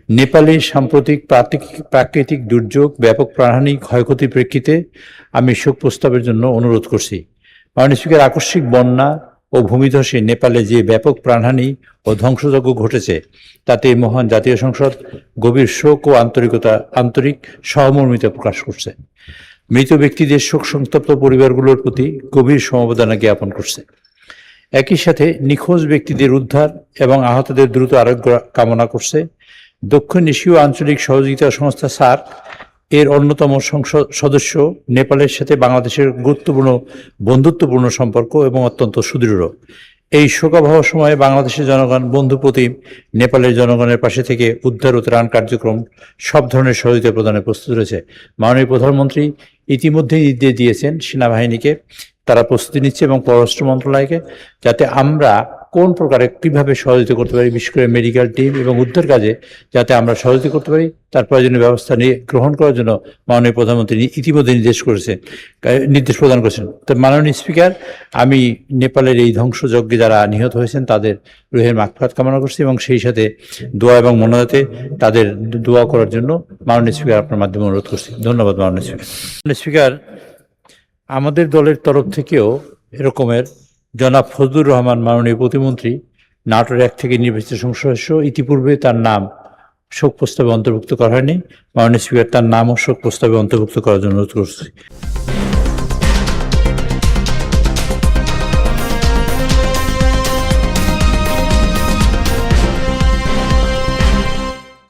নেপালের সাম্প্রতিক প্রাকৃতিক দুর্যোগ, ব্যাপক প্রাণহানি, ক্ষয়ক্ষতির প্রেক্ষিতে আমি শোক প্রস্তাবের জন্য অনুরোধ করছি। মাননীয় স্পিকার, আকস্মিক বন্যা ও ভূমিধসে নেপালে যে ব্যাপক প্রাণহানি ও ধ্বংসযজ্ঞ ঘটেছে, তাতে মহান জাতীয় সংসদ গভীর শোক ও আন্তরিক সহমর্মিতা প্রকাশ করছে। মৃত ব্যক্তিদের শোক সন্তপ্ত পরিবারগুলোর প্রতি গভীর সমবেদনা জ্ঞাপন করছে। একই সাথে নিখোঁজ ব্যক্তিদের উদ্ধার এবং আহতদের দ্রুত আরোগ্য কামনা করছে। দক্ষিণ এশীয় আঞ্চলিক সহযোগিতা সংস্থা সার্ক এর অন্যতম সদস্য নেপালের সাথে বাংলাদেশের বন্ধুত্বপূর্ণ সম্পর্ক এবং অত্যন্ত সুদৃঢ়। এই শোকাবহ সময়ে বাংলাদেশের জনগণ বন্ধুপ্রতিম নেপালের জনগণের পাশে থেকে উদ্ধার ও ত্রাণ কার্যক্রম সব ধরনের সহযোগিতা প্রদানে প্রস্তুত রয়েছে। মাননীয় প্রধানমন্ত্রী ইতিমধ্যেই নির্দেশ দিয়েছেন সেনাবাহিনীকে, তারা প্রস্তুতি নিচ্ছে, এবং পররাষ্ট্র মন্ত্রণালয়কে, যাতে আমরা কোন প্রকারে কীভাবে সহযোগিতা করতে পারি, বিশেষ করে মেডিকেল টিম এবং উদ্ধার কাজে যাতে আমরা সহযোগিতা করতে পারি, তার প্রয়োজনীয় ব্যবস্থা গ্রহণ করার জন্য মাননীয় প্রধানমন্ত্রী ইতিমধ্যে নির্দেশ প্রদান করেছেন। তো মাননীয় স্পিকার, আমি নেপালের এই ধ্বংসযজ্ঞে যারা নিহত হয়েছেন তাদের রুহের মাগফিরাত কামনা করছি, এবং সেই সাথে দোয়া এবং মোনাজাতে তাদের দোয়া করার জন্য মাননীয় স্পিকার আপনার মাধ্যমে অনুরোধ করছি। ধন্যবাদ মাননীয় স্পিকার। মাননীয় স্পিকার, আমাদের দলের তরফ থেকেও এরকমের জনাব ফজলুর রহমান মাননীয় প্রতিমন্ত্রী নাটোর 1 থেকে নির্বাচিত সংসদ সদস্য, ইতিপূর্বে তার নাম শোক প্রস্তাবে অন্তর্ভুক্ত করা হয়নি। মাননীয় স্পিকার তার নামও শোক প্রস্তাবে অন্তর্ভুক্ত করার জন্য অনুরোধ করছি।